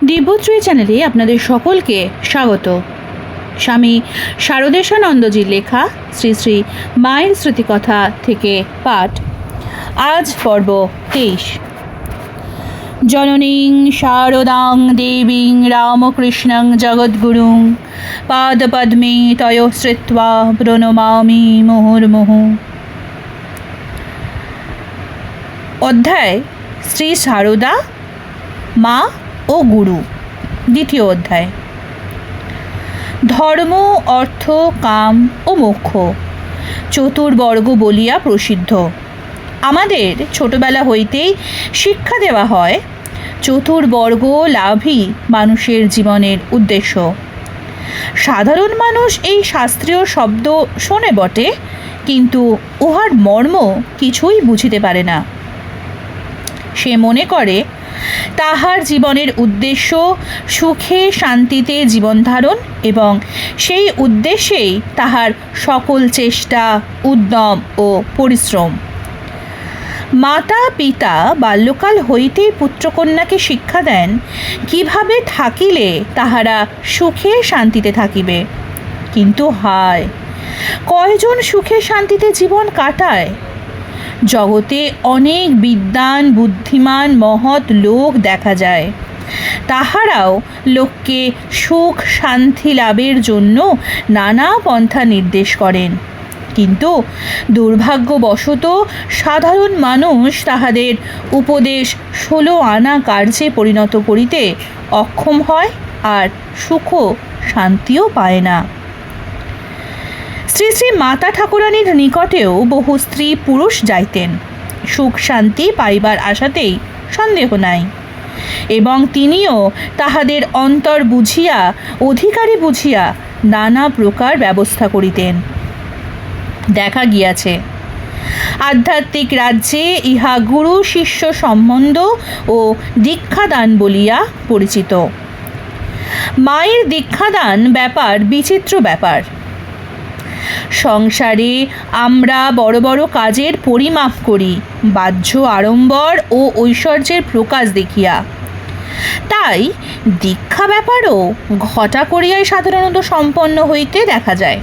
দিব্যশ্রী চ্যানেলে আপনাদের সকলকে স্বাগত। স্বামী শারদেশানন্দজির লেখা শ্রী শ্রী মায়ের স্মৃতিকথা থেকে পাঠ। আজ পর্ব 23। জননীং শারদাং দেবীং রামকৃষ্ণং জগদ্গুরুং পাদপদ্মে তয় শ্রিত্বা প্রণমামি মুহুর্মুহু। অধ্যায় শ্রী শারদা, মা ও গুরু। দ্বিতীয় অধ্যায়। ধর্ম, অর্থ, কাম ও মোক্ষ চতুর্বর্গ বলিয়া প্রসিদ্ধ। আমাদের ছোটবেলা হইতেই শিক্ষা দেওয়া হয় চতুর্বর্গ লাভই মানুষের জীবনের উদ্দেশ্য। সাধারণ মানুষ এই শাস্ত্রীয় শব্দ শোনে বটে, কিন্তু উহার মর্ম কিছুই বুঝিতে পারে না। সে মনে করে তাহার জীবনের উদ্দেশ্য সুখে শান্তিতে জীবন ধারণ, এবং সেই উদ্দেশ্যেই তাহার সকল চেষ্টা, উদ্যম ও পরিশ্রম। মাতা পিতা বাল্যকাল হইতেই পুত্রকন্যাকে শিক্ষা দেন কিভাবে থাকিলে তাহারা সুখে শান্তিতে থাকিবে। কিন্তু হায়, কয়জন সুখে শান্তিতে জীবন কাটায়? জগতে অনেক বিদ্বান বুদ্ধিমান মহৎ লোক দেখা যায়। তাহারাও লোককে সুখ শান্তি লাভের জন্য নানা পন্থা নির্দেশ করেন, কিন্তু দুর্ভাগ্যবশত সাধারণ মানুষ তাহাদের উপদেশ 16 আনা কার্যে পরিণত করিতে অক্ষম হয়, আর সুখ শান্তিও পায় না। শ্রী শ্রী মাতা ঠাকুরানীর নিকটেও বহু স্ত্রী পুরুষ যাইতেন সুখ শান্তি পাইবার আশাতেই, সন্দেহ নাই, এবং তিনিও তাহাদের অন্তর বুঝিয়া অধিকারী বুঝিয়া নানা প্রকার ব্যবস্থা করিতেন। দেখা গিয়াছে আধ্যাত্মিক রাজ্যে ইহা গুরু শিষ্য সম্বন্ধ ও দীক্ষাদান বলিয়া পরিচিত। মায়ের দীক্ষাদান ব্যাপার বিচিত্র ব্যাপার। সংসারে আমরা বড় বড় কাজের পরিমাপ করি বাহ্য আড়ম্বর ও ঐশ্বর্যের প্রকাশ দেখিয়া, তাই দীক্ষা ব্যাপারও ঘটা করিয়াই সাধারণত সম্পন্ন হইতে দেখা যায়।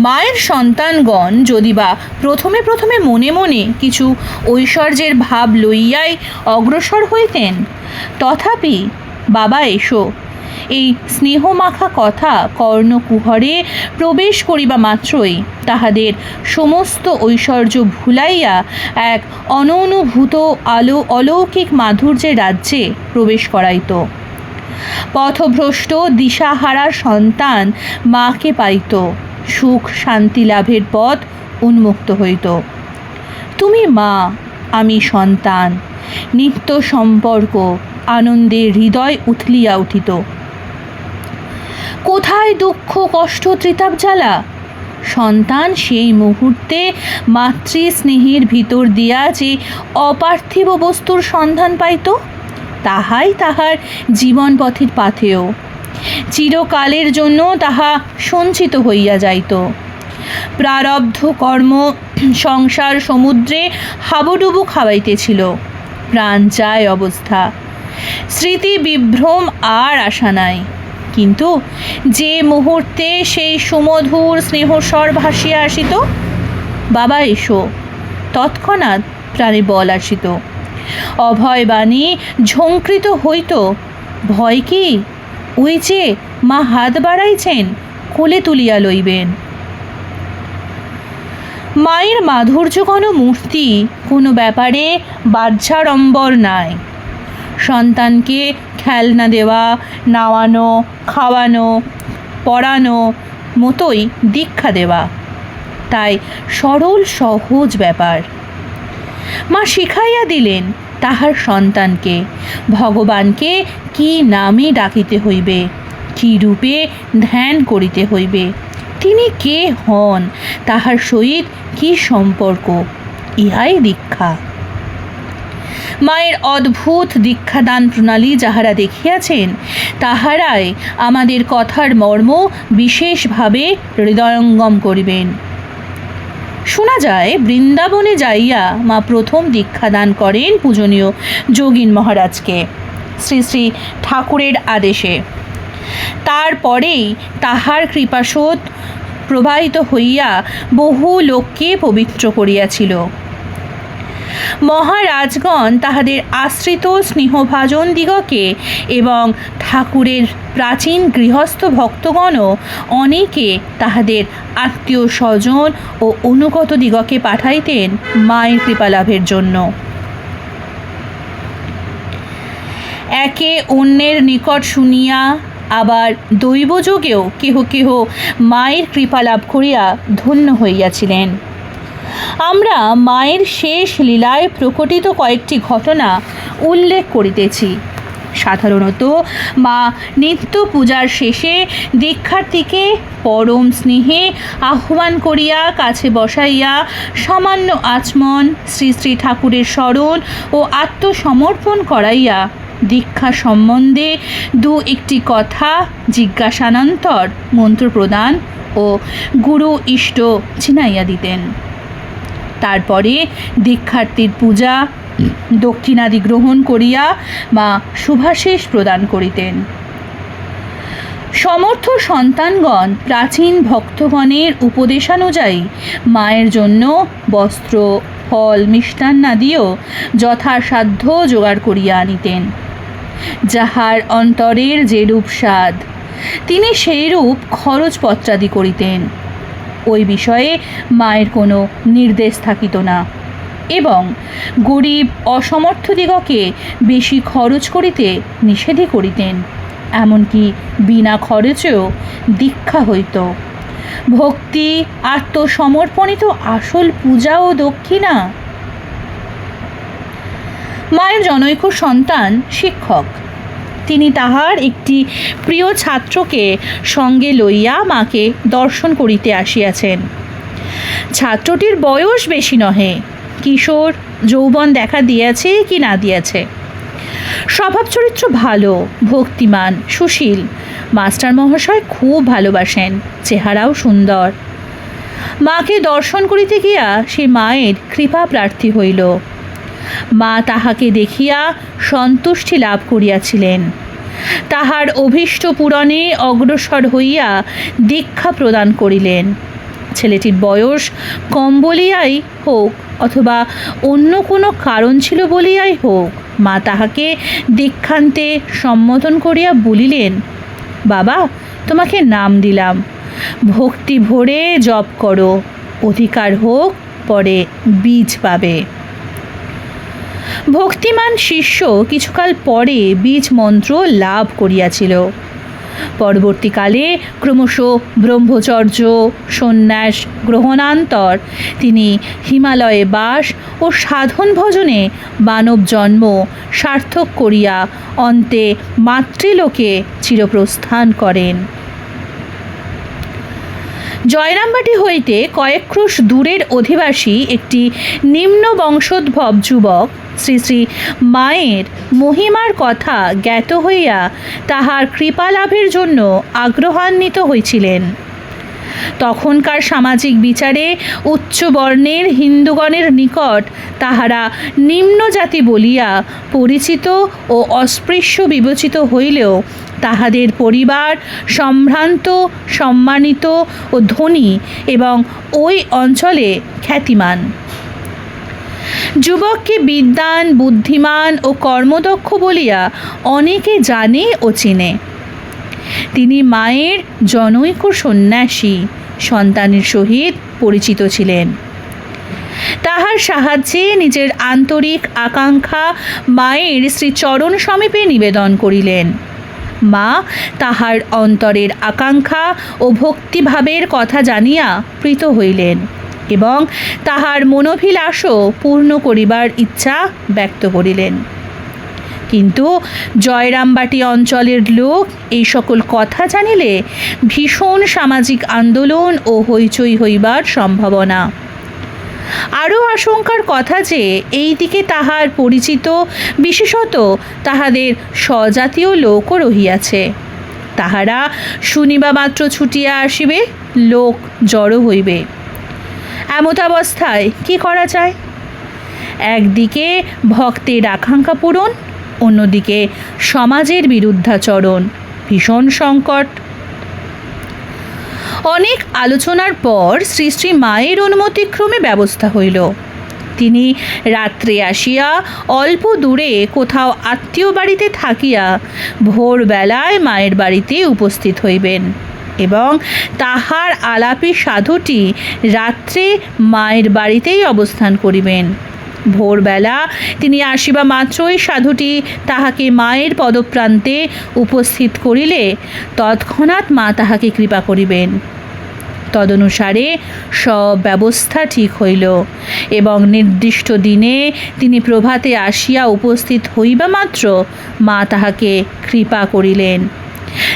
মায়ের সন্তানগণ যদিবা প্রথমে প্রথমে মনে মনে কিছু ঐশ্বর্যের ভাব লইয়াই অগ্রসর হইতেন, তথাপি বাবা এসো এই স্নেহমাখা কথা কর্ণকুহরে প্রবেশ করিবা মাত্রই তাহাদের সমস্ত ঐশ্বর্য ভুলাইয়া এক অননুভূত অলৌকিক মাধুর্যের রাজ্যে প্রবেশ করাইত। পথভ্রষ্ট দিশাহারা সন্তান মাকে পাইত, সুখ শান্তি লাভের পথ উন্মুক্ত হইত। তুমি মা, আমি সন্তান, নিত্য সম্পর্ক আনন্দে হৃদয় উথলিয়া উঠিত। কোথায় দুঃখ কষ্ট ত্রিতাপ জ্বালা? সন্তান সেই মুহূর্তে মাতৃ স্নেহের ভিতর দিয়া যে অপার্থিব বস্তুর সন্ধান পাইত, তাহাই তাহার জীবন পথের পাথেয় চিরকালের জন্য তাহা সঞ্চিত হইয়া যাইত। প্রারব্ধ কর্ম সংসার সমুদ্রে হাবুডুবু খাওয়াইতেছিল, প্রাণ চায় অবস্থা, স্মৃতি বিভ্রম আর আশা নাই। কিন্তু যে মুহূর্তে সেই সুমধুর স্নেহস্বর ভাসিয়া আসিত, বাবা এসো, তৎক্ষণাৎ প্রাণে বল আসিত, অভয় বাণী ঝঙ্কৃত হইত। ভয় কি? ওই যে মা হাত বাড়াইছেন, কোলে তুলিয়া লইবেন। মায়ের মাধুর্য কোনো মূর্তি, কোনো ব্যাপারে বাহ্যাড়ম্বর নাই। সন্তানকে খেলনা দেওয়া, নাওয়ানো, খাওয়ানো, পড়ানো মতোই দীক্ষা দেওয়া, তাই সরল সহজ ব্যাপার। মা শিখাইয়া দিলেন তাহার সন্তানকে ভগবানকে কি নামে ডাকিতে হইবে, কি রূপে ধ্যান করিতে হইবে, তিনি কে হন, তাহার সহিত কি সম্পর্ক, ইহাই দীক্ষা। মায়ের অদ্ভুত দীক্ষাদান প্রণালী যাহারা দেখিয়াছেন, তাহারাই আমাদের কথার মর্ম বিশেষভাবে হৃদয়ঙ্গম করিবেন। শোনা যায় বৃন্দাবনে যাইয়া মা প্রথম দীক্ষাদান করেন পূজনীয় যোগীন মহারাজকে। শ্রী শ্রী ঠাকুরের আদেশে। তারপরেই তাহার কৃপাস্রোত প্রবাহিত হইয়া বহু লোককে পবিত্র করিয়াছিল। মহারাজগণ তাহাদের আশ্রিত স্নেহভাজন দিগকে এবং ঠাকুরের প্রাচীন গৃহস্থ ভক্তগণও অনেকে তাহাদের আত্মীয় স্বজন ও অনুগত দিগকে পাঠাইতেন মায়ের কৃপালাভের জন্য। একে অন্যের নিকট শুনিয়া আবার দৈবযোগেও কেহ কেহ মায়ের কৃপা লাভ করিয়া ধন্য হইয়াছিলেন। আমরা মায়ের শেষ লীলায় প্রকটিত কয়েকটি ঘটনা উল্লেখ করিতেছি। সাধারণত মা নিত্য পূজার শেষে দীক্ষার্থীকে পরম স্নেহে আহ্বান করিয়া কাছে বসাইয়া সামান্য আচমন শ্রী শ্রী ঠাকুরের স্মরণ ও আত্মসমর্পণ করাইয়া দীক্ষা সম্বন্ধে দু একটি কথা জিজ্ঞাসানন্তর মন্ত্র প্রদান ও গুরু ইষ্ট চিনাইয়া দিতেন। তারপরে দীক্ষার্থীর পূজা দক্ষিণাদি গ্রহণ করিয়া মা শুভাশিস প্রদান করিতেন। সমর্থ সন্তানগণ প্রাচীন ভক্তগণের উপদেশানুযায়ী মায়ের জন্য বস্ত্র, ফল, মিষ্টান্নাদিও যথাসাধ্য জোগাড় করিয়া আনিতেন। যাহার অন্তরের যেরূপ স্বাদ তিনি সেইরূপ খরচপত্রাদি করিতেন। ওই বিষয়ে মায়ের কোনো নির্দেশ থাকিত না এবং গরিব অসমর্থদিগকে বেশি খরচ করিতে নিষেধই করিতেন। এমনকি বিনা খরচেও দীক্ষা হইত। ভক্তি আত্মসমর্পণিত আসল পূজা ও দক্ষিণা। মায়ের জনৈক সন্তান শিক্ষক। তিনি তাহার একটি প্রিয় ছাত্রকে সঙ্গে লইয়া মাকে দর্শন করিতে আসিয়াছেন। ছাত্রটির বয়স বেশি নহে, কিশোর যৌবন দেখা দিয়াছে কি না দিয়াছে। স্বভাব চরিত্র ভালো, ভক্তিমান, সুশীল। মাস্টার মহাশয় খুব ভালোবাসেন, চেহারাও সুন্দর। মাকে দর্শন করিতে গিয়া সে মায়ের কৃপা প্রার্থী হইল। মা তাহাকে দেখিয়া সন্তুষ্টি লাভ করিয়াছিলেন। তাহার অভীষ্ট পূরণে অগ্রসর হইয়া দীক্ষা প্রদান করিলেন। ছেলেটির বয়স কম বলিয়াই হোক অথবা অন্য কোনো কারণ ছিল বলিয়াই হোক, মা তাহাকে দীক্ষান্তে সম্বোধন করিয়া বলিলেন, বাবা, তোমাকে নাম দিলাম, ভক্তি ভরে জপ করো, অধিকার হোক পরে বীজ পাবে। ভক্তিমান শিষ্য কিছুকাল পরে বীজ মন্ত্র লাভ করিয়াছিল। পরবর্তীকালে ক্রমশ ব্রহ্মচর্য সন্ন্যাস গ্রহণান্তর তিনি হিমালয়ে বাস ও সাধন ভজনে মানব জন্ম সার্থক করিয়া অন্তে মাতৃলোকে চিরপ্রস্থান করেন। জয়রামবাটি হইতে কয়েক ক্রোশ দূরের অধিবাসী একটি নিম্ন বংশোদ্ভব যুবক শ্রী শ্রী মায়ের মহিমার কথা জ্ঞাত হইয়া তাহার কৃপা লাভের জন্য আগ্রহান্বিত হয়েছিলেন। তখনকার সামাজিক বিচারে উচ্চ বর্ণের হিন্দুগণের নিকট তাহারা নিম্ন জাতি বলিয়া পরিচিত ও অস্পৃশ্য বিবেচিত হইলেও তাহাদের পরিবার সম্ভ্রান্ত, সম্মানিত ও ধনী এবং ওই অঞ্চলে খ্যাতিমান। যুবককে বিদ্বান, বুদ্ধিমান ও কর্মদক্ষ বলিয়া অনেকে জানে ও চিনে। তিনি মায়ের জনৈক সন্ন্যাসী সন্তানের সহিত পরিচিত ছিলেন। তাহার সাহায্যে নিজের আন্তরিক আকাঙ্ক্ষা মায়ের শ্রীচরণ সমীপে নিবেদন করিলেন। মা তাহার অন্তরের আকাঙ্ক্ষা ও ভক্তিভাবের কথা জানিয়া প্রীত হইলেন এবং তাহার মনোভিলাষও পূর্ণ করিবার ইচ্ছা ব্যক্ত করিলেন। কিন্তু জয়রামবাটি অঞ্চলের লোক এই সকল কথা জানিলে ভীষণ সামাজিক আন্দোলন ও হইচই হইবার সম্ভাবনা। আরও আশঙ্কার কথা যে এই দিকে তাহার পরিচিত, বিশেষত তাহাদের স্বজাতীয় লোকও রহিয়াছে। তাহারা শুনিবা মাত্র ছুটিয়া আসিবে, লোক জড়ো হইবে। এমতাবস্থায় কি করা যায়? একদিকে ভক্তের আকাঙ্ক্ষা পূরণ, অন্যদিকে সমাজের বিরুদ্ধাচরণ, ভীষণ সংকট। অনেক আলোচনার পর শ্রী শ্রী মায়ের অনুমতিক্রমে ব্যবস্থা হইল। তিনি রাত্রে আসিয়া অল্প দূরে কোথাও আত্মীয় বাড়িতে থাকিয়া ভোরবেলায় মায়ের বাড়িতে উপস্থিত হইবেন এবং তাহার আলাপী সাধুটি রাত্রে মায়ের বাড়িতেই অবস্থান করিবেন। ভোরবেলা তিনি আসিবা মাত্রই সাধুটি তাহাকে মায়ের পদপ্রান্তে উপস্থিত করিলে তৎক্ষণাৎ মা তাহাকে কৃপা করিবেন। তদনুসারে সব ব্যবস্থা ঠিক হইল এবং নির্দিষ্ট দিনে তিনি প্রভাতে আসিয়া উপস্থিত হইবা মাত্র মা তাহাকে কৃপা করিলেন।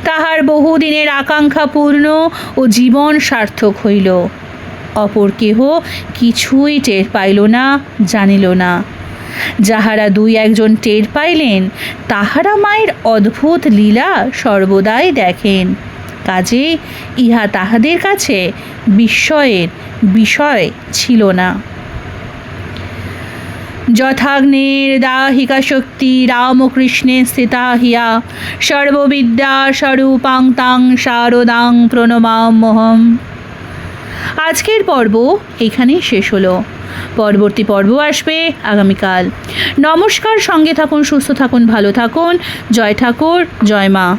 তাহার বহুদিনের আকাঙ্ক্ষা পূর্ণ ও জীবন সার্থক হইল। অপর কেহ কিছুই টের পাইল না, জানিল না। যাহারা দুই একজন টের পাইলেন তাহারা মায়ের অদ্ভুত লীলা সর্বদাই দেখেন, কাজে ইহা তাহাদের কাছে বিস্ময়ের বিষয় ছিল না। যথাগ্নের দাহিকা শক্তি রামকৃষ্ণে স্থিতা হিয়া সর্ববিদ্যা স্বরূপাং তাং শারদাং প্রণমাম্যহম। আজকের পর্ব এখানেই শেষ হলো। পরবর্তী পর্ব আসবে আগামীকাল। নমস্কার, সঙ্গে থাকুন, সুস্থ থাকুন, ভালো থাকুন। জয় ঠাকুর, জয় মা।